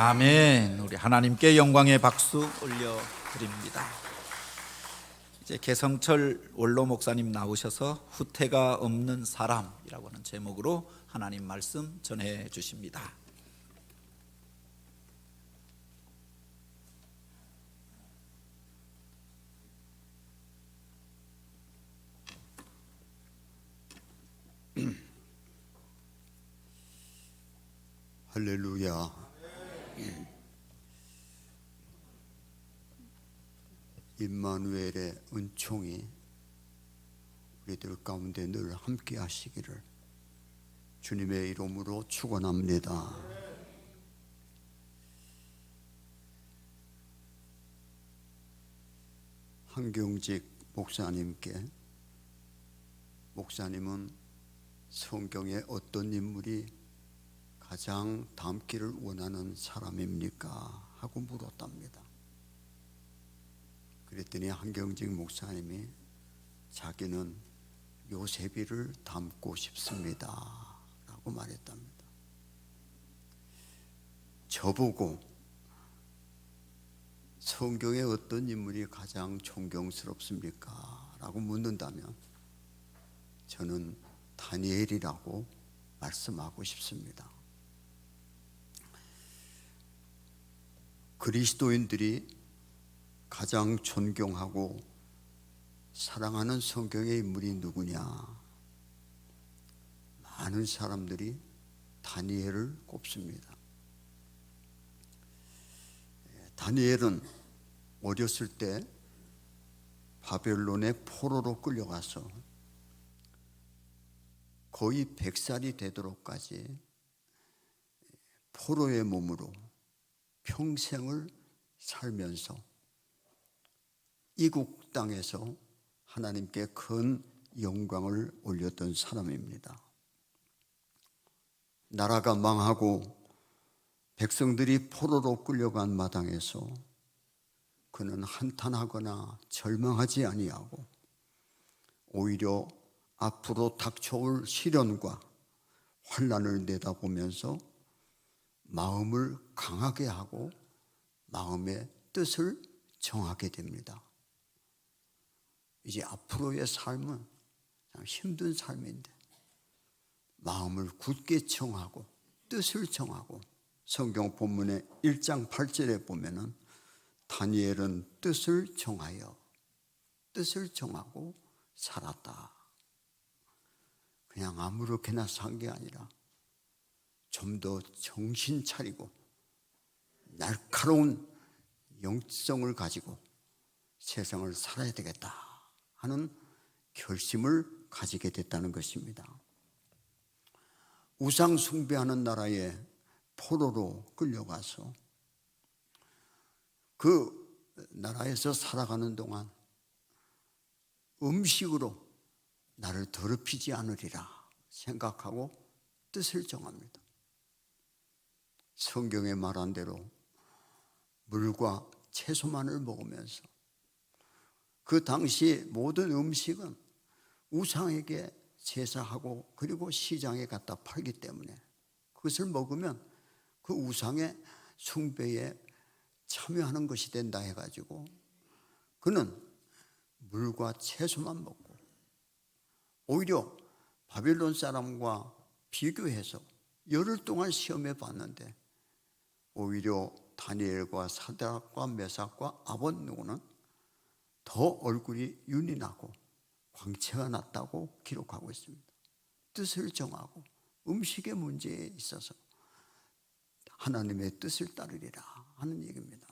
아멘. 우리 하나님께 영광의 박수 올려드립니다. 이제 개성철 원로 목사님 나오셔서 후퇴가 없는 사람이라고 하는 제목으로 하나님 말씀 전해 주십니다. 할렐루야. 임마누엘의 은총이 우리들 가운데 늘 함께 하시기를 주님의 이름으로 축원합니다. 한경직 목사님은 성경에 어떤 인물이 가장 닮기를 원하는 사람입니까? 하고 물었답니다. 그랬더니 한경직 목사님이 자기는 요셉이를 닮고 싶습니다 라고 말했답니다. 저보고 성경에 어떤 인물이 가장 존경스럽습니까? 라고 묻는다면 저는 다니엘이라고 말씀하고 싶습니다. 그리스도인들이 가장 존경하고 사랑하는 성경의 인물이 누구냐? 많은 사람들이 다니엘을 꼽습니다. 다니엘은 어렸을 때 바벨론의 포로로 끌려가서 거의 100살이 되도록까지 포로의 몸으로 평생을 살면서 이국 땅에서 하나님께 큰 영광을 올렸던 사람입니다. 나라가 망하고 백성들이 포로로 끌려간 마당에서 그는 한탄하거나 절망하지 아니하고 오히려 앞으로 닥쳐올 시련과 환난을 내다보면서 마음을 강하게 하고 마음의 뜻을 정하게 됩니다. 이제 앞으로의 삶은 참 힘든 삶인데 마음을 굳게 정하고 뜻을 정하고 성경 본문의 1장 8절에 보면은 다니엘은 뜻을 정하고 살았다. 그냥 아무렇게나 산 게 아니라 좀 더 정신 차리고 날카로운 영성을 가지고 세상을 살아야 되겠다 하는 결심을 가지게 됐다는 것입니다. 우상 숭배하는 나라에 포로로 끌려가서 그 나라에서 살아가는 동안 음식으로 나를 더럽히지 않으리라 생각하고 뜻을 정합니다. 성경에 말한 대로 물과 채소만을 먹으면서 그 당시 모든 음식은 우상에게 제사하고 그리고 시장에 갖다 팔기 때문에 그것을 먹으면 그 우상의 숭배에 참여하는 것이 된다 해가지고 그는 물과 채소만 먹고 오히려 바빌론 사람과 비교해서 열흘 동안 시험해 봤는데 오히려 다니엘과 사드락과 메삭과 아벳느고는 더 얼굴이 윤이 나고 광채가 났다고 기록하고 있습니다. 뜻을 정하고 음식의 문제에 있어서 하나님의 뜻을 따르리라 하는 얘기입니다.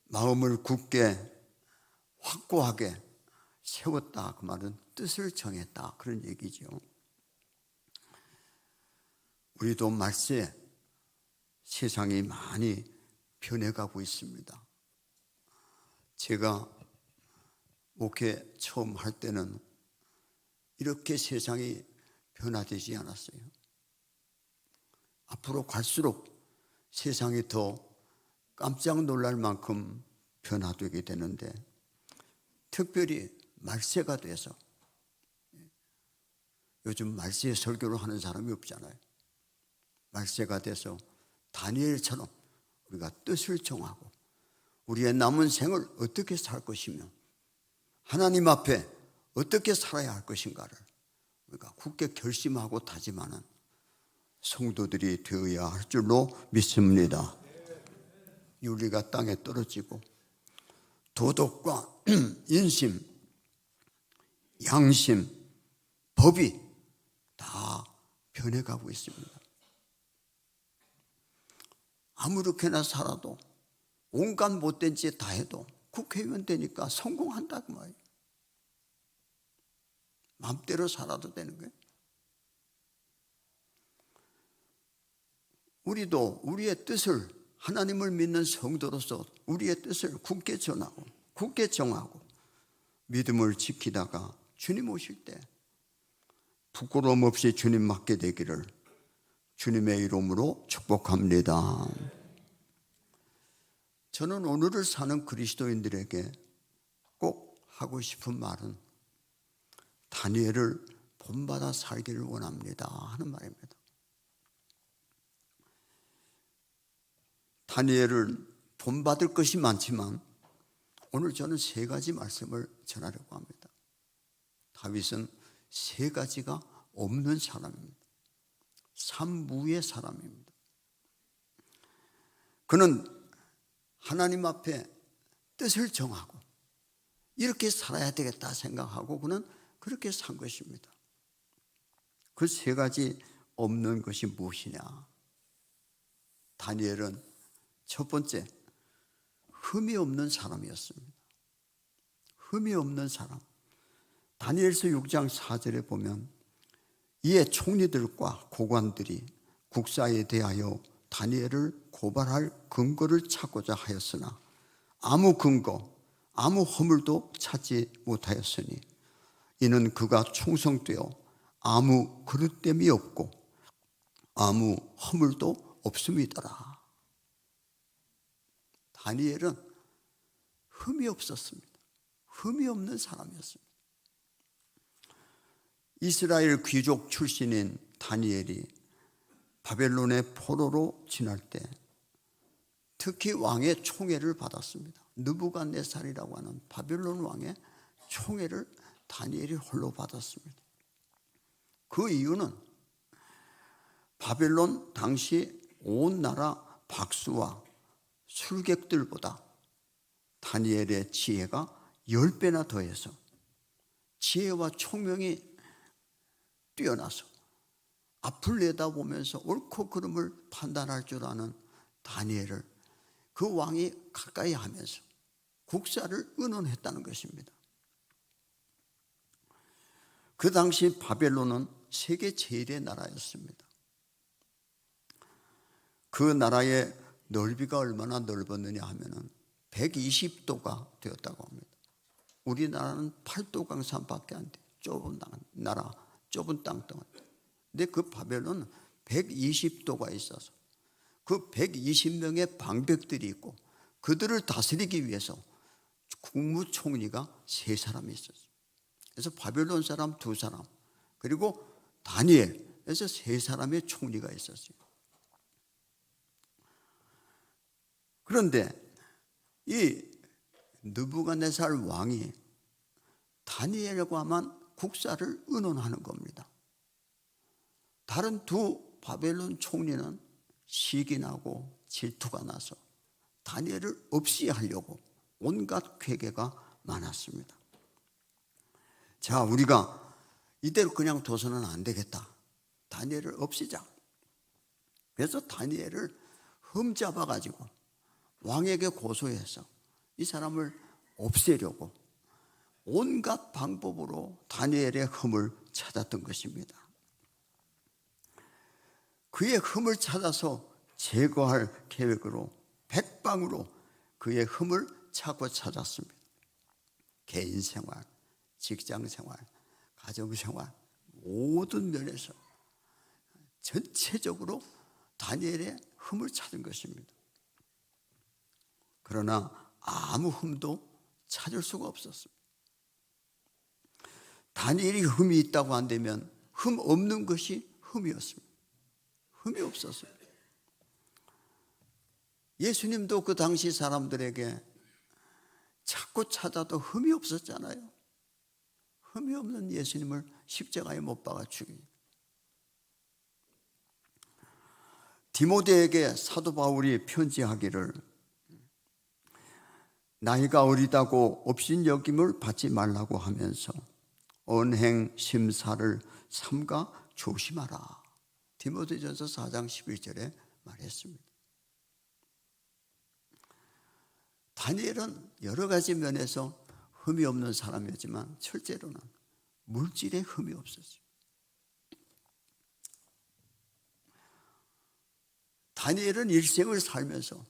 마음을 굳게 확고하게 세웠다 그 말은 뜻을 정했다 그런 얘기죠. 우리도 말세 세상이 많이 변해가고 있습니다. 제가 목회 처음 할 때는 이렇게 세상이 변화되지 않았어요. 앞으로 갈수록 세상이 더 깜짝 놀랄 만큼 변화되게 되는데 특별히 말세가 돼서 요즘 말세 설교를 하는 사람이 없잖아요. 말세가 돼서 다니엘처럼 우리가 뜻을 정하고 우리의 남은 생을 어떻게 살 것이며 하나님 앞에 어떻게 살아야 할 것인가를 우리가 굳게 결심하고 다짐하는 성도들이 되어야 할 줄로 믿습니다. 윤리가 땅에 떨어지고 도덕과 인심, 양심, 법이 다 변해가고 있습니다. 아무렇게나 살아도 온갖 못된 짓 다 해도 국회의원 되니까 성공한다 그 말이에요. 마음대로 살아도 되는 거예요. 우리도 우리의 뜻을, 하나님을 믿는 성도로서 우리의 뜻을 굳게 전하고 굳게 정하고 믿음을 지키다가 주님 오실 때 부끄러움 없이 주님 맡게 되기를 주님의 이름으로 축복합니다. 저는 오늘을 사는 그리스도인들에게 꼭 하고 싶은 말은 다니엘을 본받아 살기를 원합니다 하는 말입니다. 다니엘을 본받을 것이 많지만 오늘 저는 세 가지 말씀을 전하려고 합니다. 다윗은 세 가지가 없는 사람입니다. 삼무의 사람입니다. 그는 하나님 앞에 뜻을 정하고 이렇게 살아야 되겠다 생각하고 그는 그렇게 산 것입니다. 그 세 가지 없는 것이 무엇이냐? 다니엘은 첫 번째, 흠이 없는 사람이었습니다. 흠이 없는 사람. 다니엘서 6장 4절에 보면 이에 총리들과 고관들이 국사에 대하여 다니엘을 고발할 근거를 찾고자 하였으나 아무 근거, 아무 허물도 찾지 못하였으니 이는 그가 충성되어 아무 그릇됨이 없고 아무 허물도 없음이더라. 다니엘은 흠이 없었습니다. 흠이 없는 사람이었습니다. 이스라엘 귀족 출신인 다니엘이 바벨론의 포로로 지날 때 특히 왕의 총애를 받았습니다. 느부갓네살이라고 하는 바벨론 왕의 총애를 다니엘이 홀로 받았습니다. 그 이유는 바벨론 당시 온 나라 박수와 술객들보다 다니엘의 지혜가 10배나 더해서 지혜와 총명이 뛰어나서 앞을 내다보면서 옳고 그름을 판단할 줄 아는 다니엘을 그 왕이 가까이 하면서 국사를 의논했다는 것입니다. 그 당시 바벨론은 세계 제일의 나라였습니다. 그 나라의 넓이가 얼마나 넓었느냐 하면은 120도가 되었다고 합니다. 우리나라는 8도 강산밖에 안 돼. 좁은 나라, 좁은 땅덩어리. 근데 그 바벨론은 120도가 있어서 그 120명의 방백들이 있고 그들을 다스리기 위해서 국무총리가 3사람이 있었어요. 그래서 바벨론 사람 2사람 그리고 다니엘에서 3사람의 총리가 있었어요. 그런데 이 느부갓네살 왕이 다니엘과만 국사를 의논하는 겁니다. 다른 2 바벨론 총리는 시기 나고 질투가 나서 다니엘을 없이 하려고 온갖 괴계가 많았습니다. 자, 우리가 이대로 그냥 둬서는 안 되겠다. 다니엘을 없애자. 그래서 다니엘을 흠잡아가지고 왕에게 고소해서 이 사람을 없애려고 온갖 방법으로 다니엘의 흠을 찾았던 것입니다. 그의 흠을 찾아서 제거할 계획으로 백방으로 그의 흠을 찾고 찾았습니다. 개인 생활, 직장 생활, 가정 생활 모든 면에서 전체적으로 다니엘의 흠을 찾은 것입니다. 그러나 아무 흠도 찾을 수가 없었습니다. 다니엘이 흠이 있다고 한다면 흠 없는 것이 흠이었습니다. 흠이 없었어요. 예수님도 그 당시 사람들에게 자꾸 찾아도 흠이 없었잖아요. 흠이 없는 예수님을 십자가에 못 박아 죽이니까. 디모데에게 사도 바울이 편지하기를 나이가 어리다고 업신여김을 받지 말라고 하면서 언행 심사를 삼가 조심하라. 디모데전서 4장 11절에 말했습니다. 다니엘은 여러 가지 면에서 흠이 없는 사람이었지만 실제로는 물질에 흠이 없었어요. 다니엘은 일생을 살면서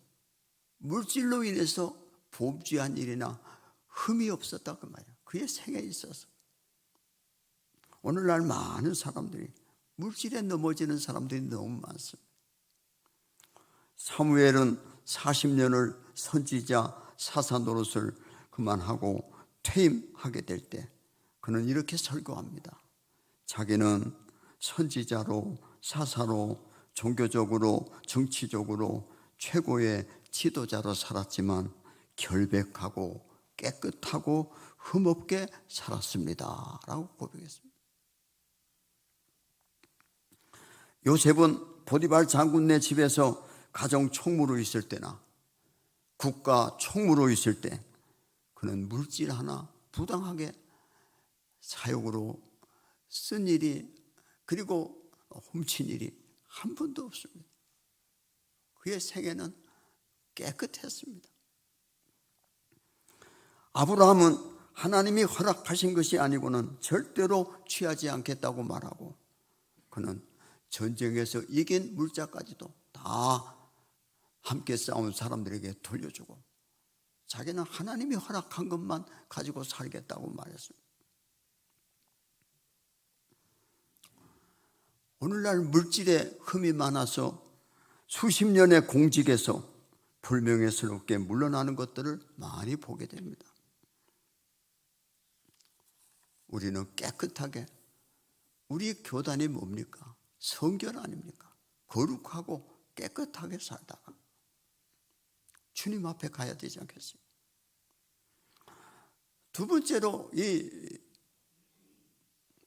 물질로 인해서 범죄한 일이나 흠이 없었다 그 말이에요. 그의 생에 있어서. 오늘날 많은 사람들이 물질에 넘어지는 사람들이 너무 많습니다. 사무엘은 40년을 선지자 사사 노릇을 그만하고 퇴임하게 될 때 그는 이렇게 설교합니다. 자기는 선지자로 사사로 종교적으로 정치적으로 최고의 지도자로 살았지만 결백하고 깨끗하고 흠없게 살았습니다 라고 고백했습니다. 요셉은 보디발 장군네 집에서 가정 총무로 있을 때나 국가 총무로 있을 때 그는 물질 하나 부당하게 사욕으로 쓴 일이 그리고 훔친 일이 한 번도 없습니다. 그의 생애는 깨끗했습니다. 아브라함은 하나님이 허락하신 것이 아니고는 절대로 취하지 않겠다고 말하고 그는 전쟁에서 이긴 물자까지도 다 함께 싸운 사람들에게 돌려주고 자기는 하나님이 허락한 것만 가지고 살겠다고 말했습니다. 오늘날 물질에 흠이 많아서 수십 년의 공직에서 불명예스럽게 물러나는 것들을 많이 보게 됩니다. 우리는 깨끗하게 우리 교단이 뭡니까? 성결 아닙니까? 거룩하고 깨끗하게 살다가 주님 앞에 가야 되지 않겠습니까? 두 번째로 이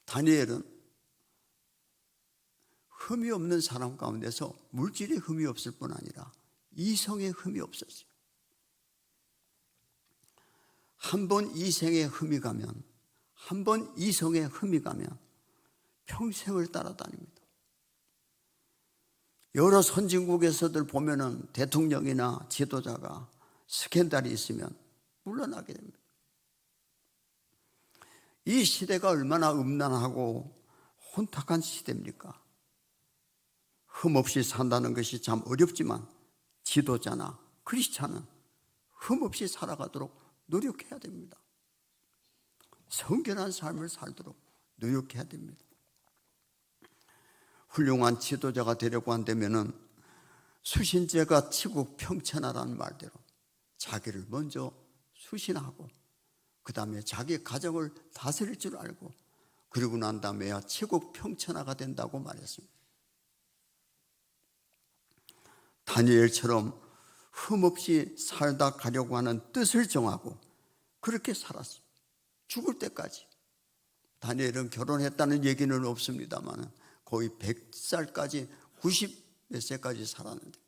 다니엘은 흠이 없는 사람 가운데서 물질에 흠이 없을 뿐 아니라 이성에 흠이 없었어요. 한 번 이성에 흠이 가면 한 번 이성에 흠이 가면 평생을 따라다닙니다. 여러 선진국에서들 보면은 대통령이나 지도자가 스캔들이 있으면 물러나게 됩니다. 이 시대가 얼마나 음란하고 혼탁한 시대입니까? 흠없이 산다는 것이 참 어렵지만 지도자나 크리스찬은 흠없이 살아가도록 노력해야 됩니다. 성결한 삶을 살도록 노력해야 됩니다. 훌륭한 지도자가 되려고 한다면은 수신제가 치국 평천하라는 말대로 자기를 먼저 수신하고 그 다음에 자기 가정을 다스릴 줄 알고 그러고 난 다음에야 치국 평천하가 된다고 말했습니다. 다니엘처럼 흠없이 살다 가려고 하는 뜻을 정하고 그렇게 살았어요. 죽을 때까지. 다니엘은 결혼했다는 얘기는 없습니다만 거의 100살까지 90몇 세까지 살았는데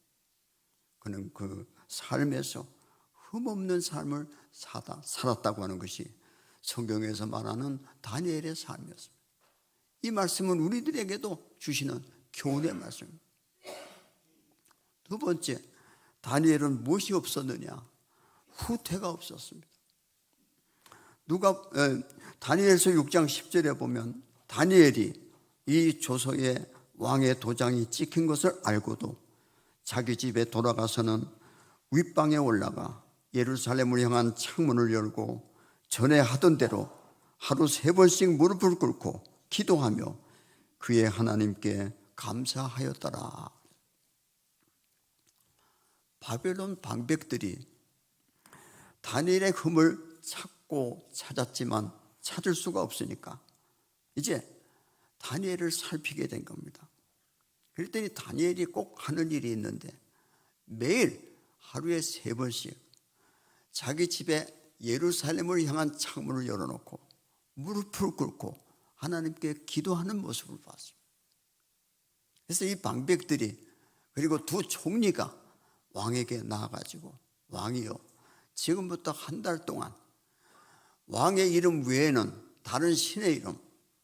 그는 그 삶에서 흠없는 삶을 살았다고 하는 것이 성경에서 말하는 다니엘의 삶이었습니다. 이 말씀은 우리들에게도 주시는 교훈의 말씀입니다. 두 번째, 다니엘은 무엇이 없었느냐? 후퇴가 없었습니다. 다니엘서 6장 10절에 보면 다니엘이 이 조서에 왕의 도장이 찍힌 것을 알고도 자기 집에 돌아가서는 윗방에 올라가 예루살렘을 향한 창문을 열고 전에 하던 대로 하루 3번씩 무릎을 꿇고 기도하며 그의 하나님께 감사하였더라. 바벨론 방백들이 다니엘의 흠을 찾고 찾았지만 찾을 수가 없으니까 이제 다니엘을 살피게 된 겁니다. 그랬더니 다니엘이 꼭 하는 일이 있는데 매일 하루에 3번씩 자기 집에 예루살렘을 향한 창문을 열어놓고 무릎을 꿇고 하나님께 기도하는 모습을 봤습니다. 그래서 이 방백들이 그리고 두 총리가 왕에게 나아가지고 왕이요, 지금부터 한 달 동안 왕의 이름 외에는 다른 신의 이름,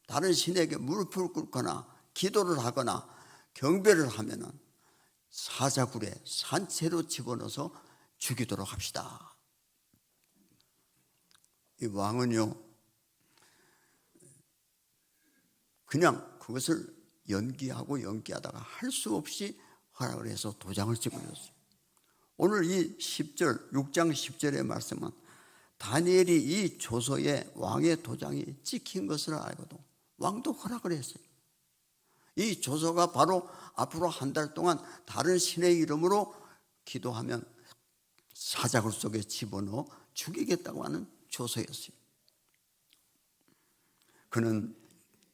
다른 신에게 무릎을 꿇거나 기도를 하거나 경배를 하면은 사자굴에 산채로 집어넣어서 죽이도록 합시다. 이 왕은요, 그냥 그것을 연기하다가 할 수 없이 허락을 해서 도장을 찍어줬어요. 오늘 이 10절, 6장 10절의 말씀은 다니엘이 이 조서에 왕의 도장이 찍힌 것을 알고도 왕도 허락을 했어요. 이 조서가 바로 앞으로 한 달 동안 다른 신의 이름으로 기도하면 사자굴 속에 집어넣어 죽이겠다고 하는 조서였어요. 그는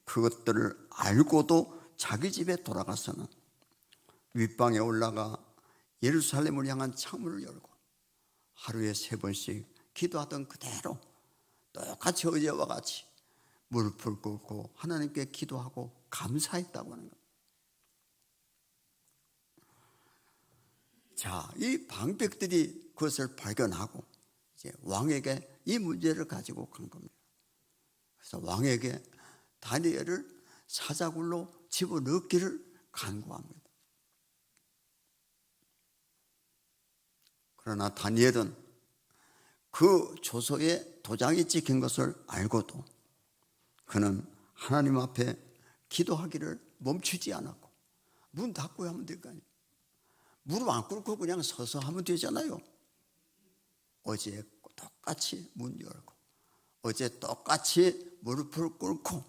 그것들을 알고도 자기 집에 돌아가서는 윗방에 올라가 예루살렘을 향한 창문을 열고 하루에 3번씩 기도하던 그대로 똑같이 어제와 같이 무릎을 꿇고 하나님께 기도하고 감사했다고 하는 겁니다. 자, 이 방백들이 그것을 발견하고 이제 왕에게 이 문제를 가지고 간 겁니다. 그래서 왕에게 다니엘을 사자굴로 집어넣기를 간구합니다. 그러나 다니엘은 그 조서에 도장이 찍힌 것을 알고도 그는 하나님 앞에 기도하기를 멈추지 않았고, 문 닫고 하면 될 거 아니에요. 무릎 안 꿇고 그냥 서서 하면 되잖아요. 어제 똑같이 문 열고 어제 똑같이 무릎을 꿇고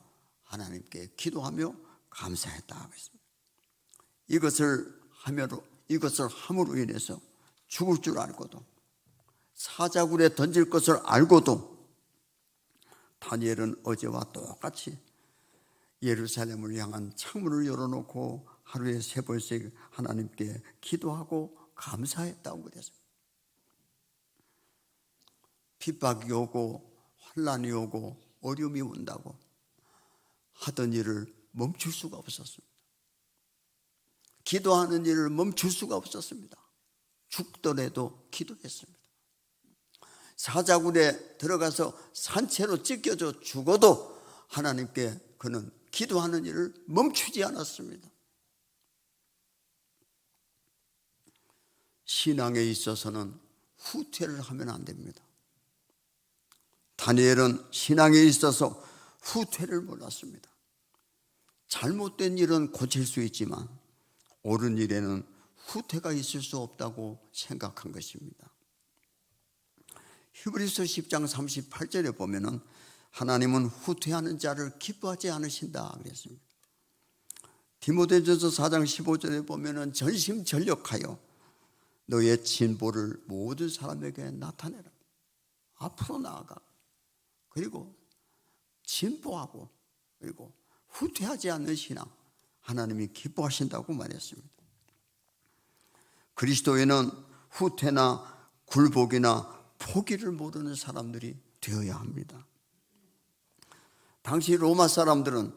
하나님께 기도하며 감사했다 하고 있습니다. 이것을 함으로 인해서 죽을 줄 알고도 사자굴에 던질 것을 알고도 다니엘은 어제와 똑같이 예루살렘을 향한 창문을 열어놓고 하루에 3번씩 하나님께 기도하고 감사했다고 그랬습니다. 핍박이 오고 환난이 오고 어려움이 온다고 하던 일을 멈출 수가 없었습니다. 기도하는 일을 멈출 수가 없었습니다. 죽더라도 기도했습니다. 사자굴에 들어가서 산채로 찢겨져 죽어도 하나님께 그는 기도하는 일을 멈추지 않았습니다. 신앙에 있어서는 후퇴를 하면 안 됩니다. 다니엘은 신앙에 있어서 후퇴를 몰랐습니다. 잘못된 일은 고칠 수 있지만 옳은 일에는 후퇴가 있을 수 없다고 생각한 것입니다. 히브리서 10장 38절에 보면은 하나님은 후퇴하는 자를 기뻐하지 않으신다 그랬습니다. 디모데전서 4장 15절에 보면은 전심전력하여 너의 진보를 모든 사람에게 나타내라. 앞으로 나아가. 그리고 진보하고 그리고 후퇴하지 않는 신앙, 하나님이 기뻐하신다고 말했습니다. 그리스도에는 후퇴나 굴복이나 포기를 모르는 사람들이 되어야 합니다. 당시 로마 사람들은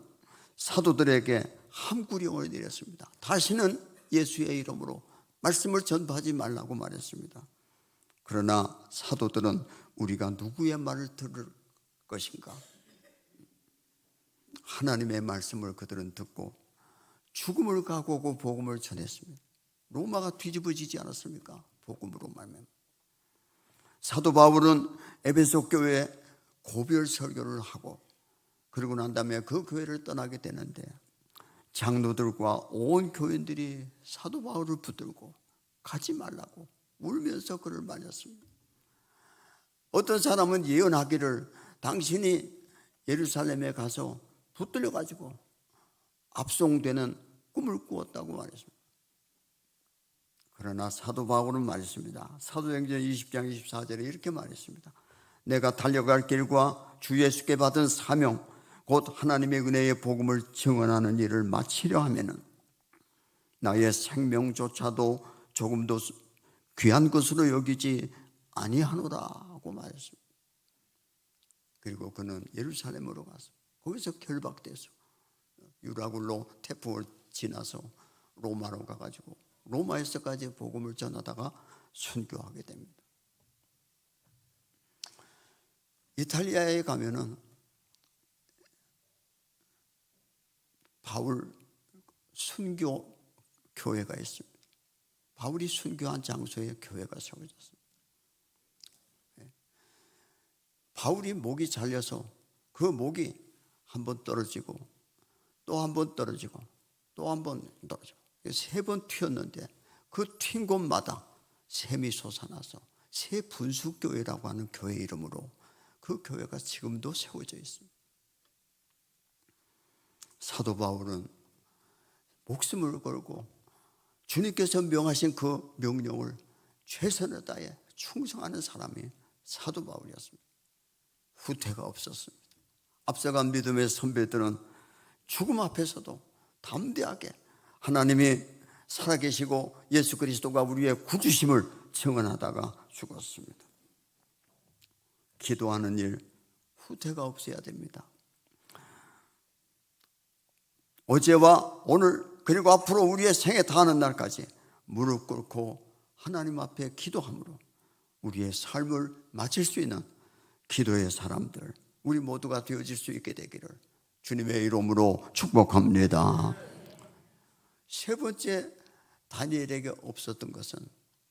사도들에게 함구령을 내렸습니다. 다시는 예수의 이름으로 말씀을 전파하지 말라고 말했습니다. 그러나 사도들은 우리가 누구의 말을 들을 것인가? 하나님의 말씀을 그들은 듣고 죽음을 각오하고 복음을 전했습니다. 로마가 뒤집어지지 않았습니까? 복음으로 말면. 사도 바울은 에베소 교회에 고별 설교를 하고 그러고 난 다음에 그 교회를 떠나게 되는데 장로들과 온 교인들이 사도 바울을 붙들고 가지 말라고 울면서 그를 말렸습니다. 어떤 사람은 예언하기를 당신이 예루살렘에 가서 붙들려 가지고 압송되는 꿈을 꾸었다고 말했습니다. 그러나 사도 바울은 말했습니다. 사도행전 20장 24절에 이렇게 말했습니다. 내가 달려갈 길과 주 예수께 받은 사명 곧 하나님의 은혜의 복음을 증언하는 일을 마치려 하면은 나의 생명조차도 조금도 귀한 것으로 여기지 아니하노라고 말했습니다. 그리고 그는 예루살렘으로 가서 거기서 결박돼서 유라굴로 태풍을 지나서 로마로 가가지고 로마에서까지 복음을 전하다가 순교하게 됩니다. 이탈리아에 가면은 바울 순교 교회가 있습니다. 바울이 순교한 장소에 교회가 세워졌습니다. 바울이 목이 잘려서 그 목이 한 번 떨어지고 또 한 번 떨어지고 또 한 번 떨어지고 3번 튀었는데 그 튄 곳마다 샘이 솟아나서 새 분수교회라고 하는 교회 이름으로 그 교회가 지금도 세워져 있습니다. 사도 바울은 목숨을 걸고 주님께서 명하신 그 명령을 최선을 다해 충성하는 사람이 사도 바울이었습니다. 후퇴가 없었습니다. 앞서간 믿음의 선배들은 죽음 앞에서도 담대하게 하나님이 살아계시고 예수 그리스도가 우리의 구주심을 증언하다가 죽었습니다. 기도하는 일 후퇴가 없어야 됩니다. 어제와 오늘 그리고 앞으로 우리의 생에 다하는 날까지 무릎 꿇고 하나님 앞에 기도함으로 우리의 삶을 마칠 수 있는 기도의 사람들, 우리 모두가 되어질 수 있게 되기를 주님의 이름으로 축복합니다. 세 번째, 다니엘에게 없었던 것은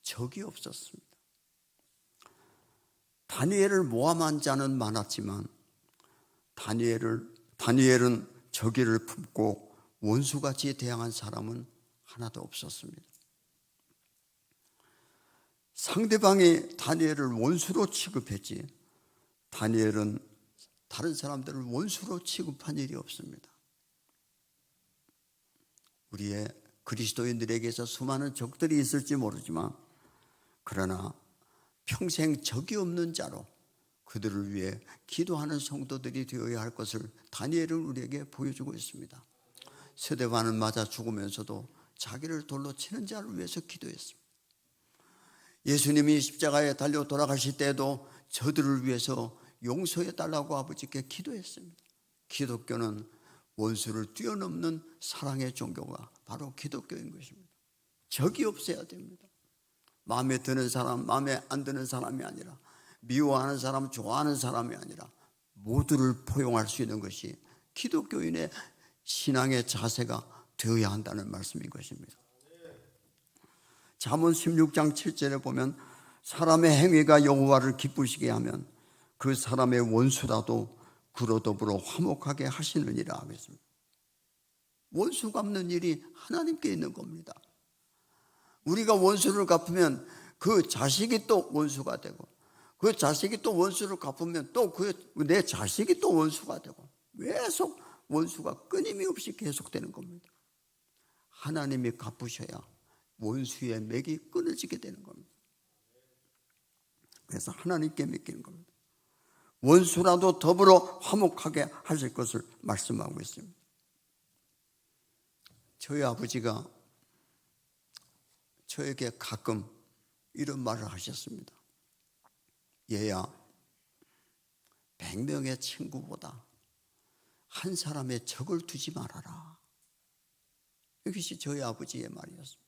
적이 없었습니다. 다니엘을 모함한 자는 많았지만 다니엘은 적의를 품고 원수같이 대항한 사람은 하나도 없었습니다. 상대방이 다니엘을 원수로 취급했지 다니엘은 다른 사람들을 원수로 취급한 일이 없습니다. 우리의 그리스도인들에게서 수많은 적들이 있을지 모르지만 그러나 평생 적이 없는 자로 그들을 위해 기도하는 성도들이 되어야 할 것을 다니엘은 우리에게 보여주고 있습니다. 스데반은 맞아 죽으면서도 자기를 돌로 치는 자를 위해서 기도했습니다. 예수님이 십자가에 달려 돌아가실 때에도 저들을 위해서 용서해달라고 아버지께 기도했습니다. 기독교는 원수를 뛰어넘는 사랑의 종교가 바로 기독교인 것입니다. 적이 없어야 됩니다. 마음에 드는 사람, 마음에 안 드는 사람이 아니라 미워하는 사람, 좋아하는 사람이 아니라 모두를 포용할 수 있는 것이 기독교인의 신앙의 자세가 되어야 한다는 말씀인 것입니다. 잠언 16장 7절에 보면 사람의 행위가 여호와를 기쁘시게 하면 그 사람의 원수라도 그로 더불어 화목하게 하시느니라 하겠습니다. 원수 갚는 일이 하나님께 있는 겁니다. 우리가 원수를 갚으면 그 자식이 또 원수가 되고 그 자식이 또 원수를 갚으면 또 내 자식이 또 원수가 되고 계속 원수가 끊임없이 계속되는 겁니다. 하나님이 갚으셔야 원수의 맥이 끊어지게 되는 겁니다. 그래서 하나님께 맡기는 겁니다. 원수라도 더불어 화목하게 하실 것을 말씀하고 있습니다. 저희 아버지가 저에게 가끔 이런 말을 하셨습니다. 얘야, 100명의 친구보다 한 사람의 적을 두지 말아라. 이것이 저희 아버지의 말이었습니다.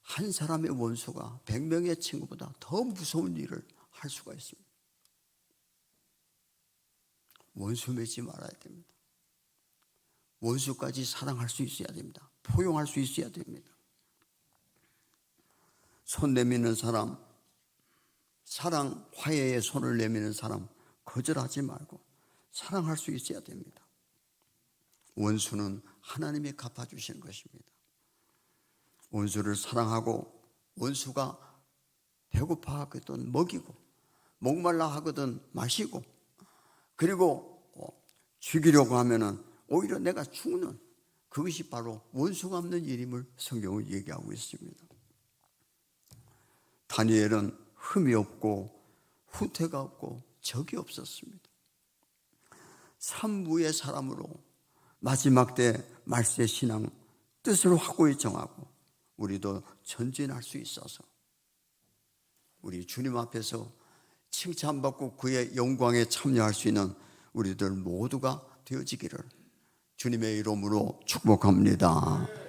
한 사람의 원수가 100명의 친구보다 더 무서운 일을 할 수가 있습니다. 원수 맺지 말아야 됩니다. 원수까지 사랑할 수 있어야 됩니다. 포용할 수 있어야 됩니다. 손 내미는 사람, 사랑, 화해에 손을 내미는 사람 거절하지 말고 사랑할 수 있어야 됩니다. 원수는 하나님이 갚아주시는 것입니다. 원수를 사랑하고 원수가 배고파 하거든 먹이고 목말라 하거든 마시고 그리고 죽이려고 하면은 오히려 내가 죽는 그것이 바로 원수 갚는 일임을 성경은 얘기하고 있습니다. 다니엘은 흠이 없고 후퇴가 없고 적이 없었습니다. 산무의 사람으로 마지막 때 말세 신앙 뜻을 확고히 정하고 우리도 전진할 수 있어서 우리 주님 앞에서 칭찬받고 그의 영광에 참여할 수 있는 우리들 모두가 되어지기를 주님의 이름으로 축복합니다.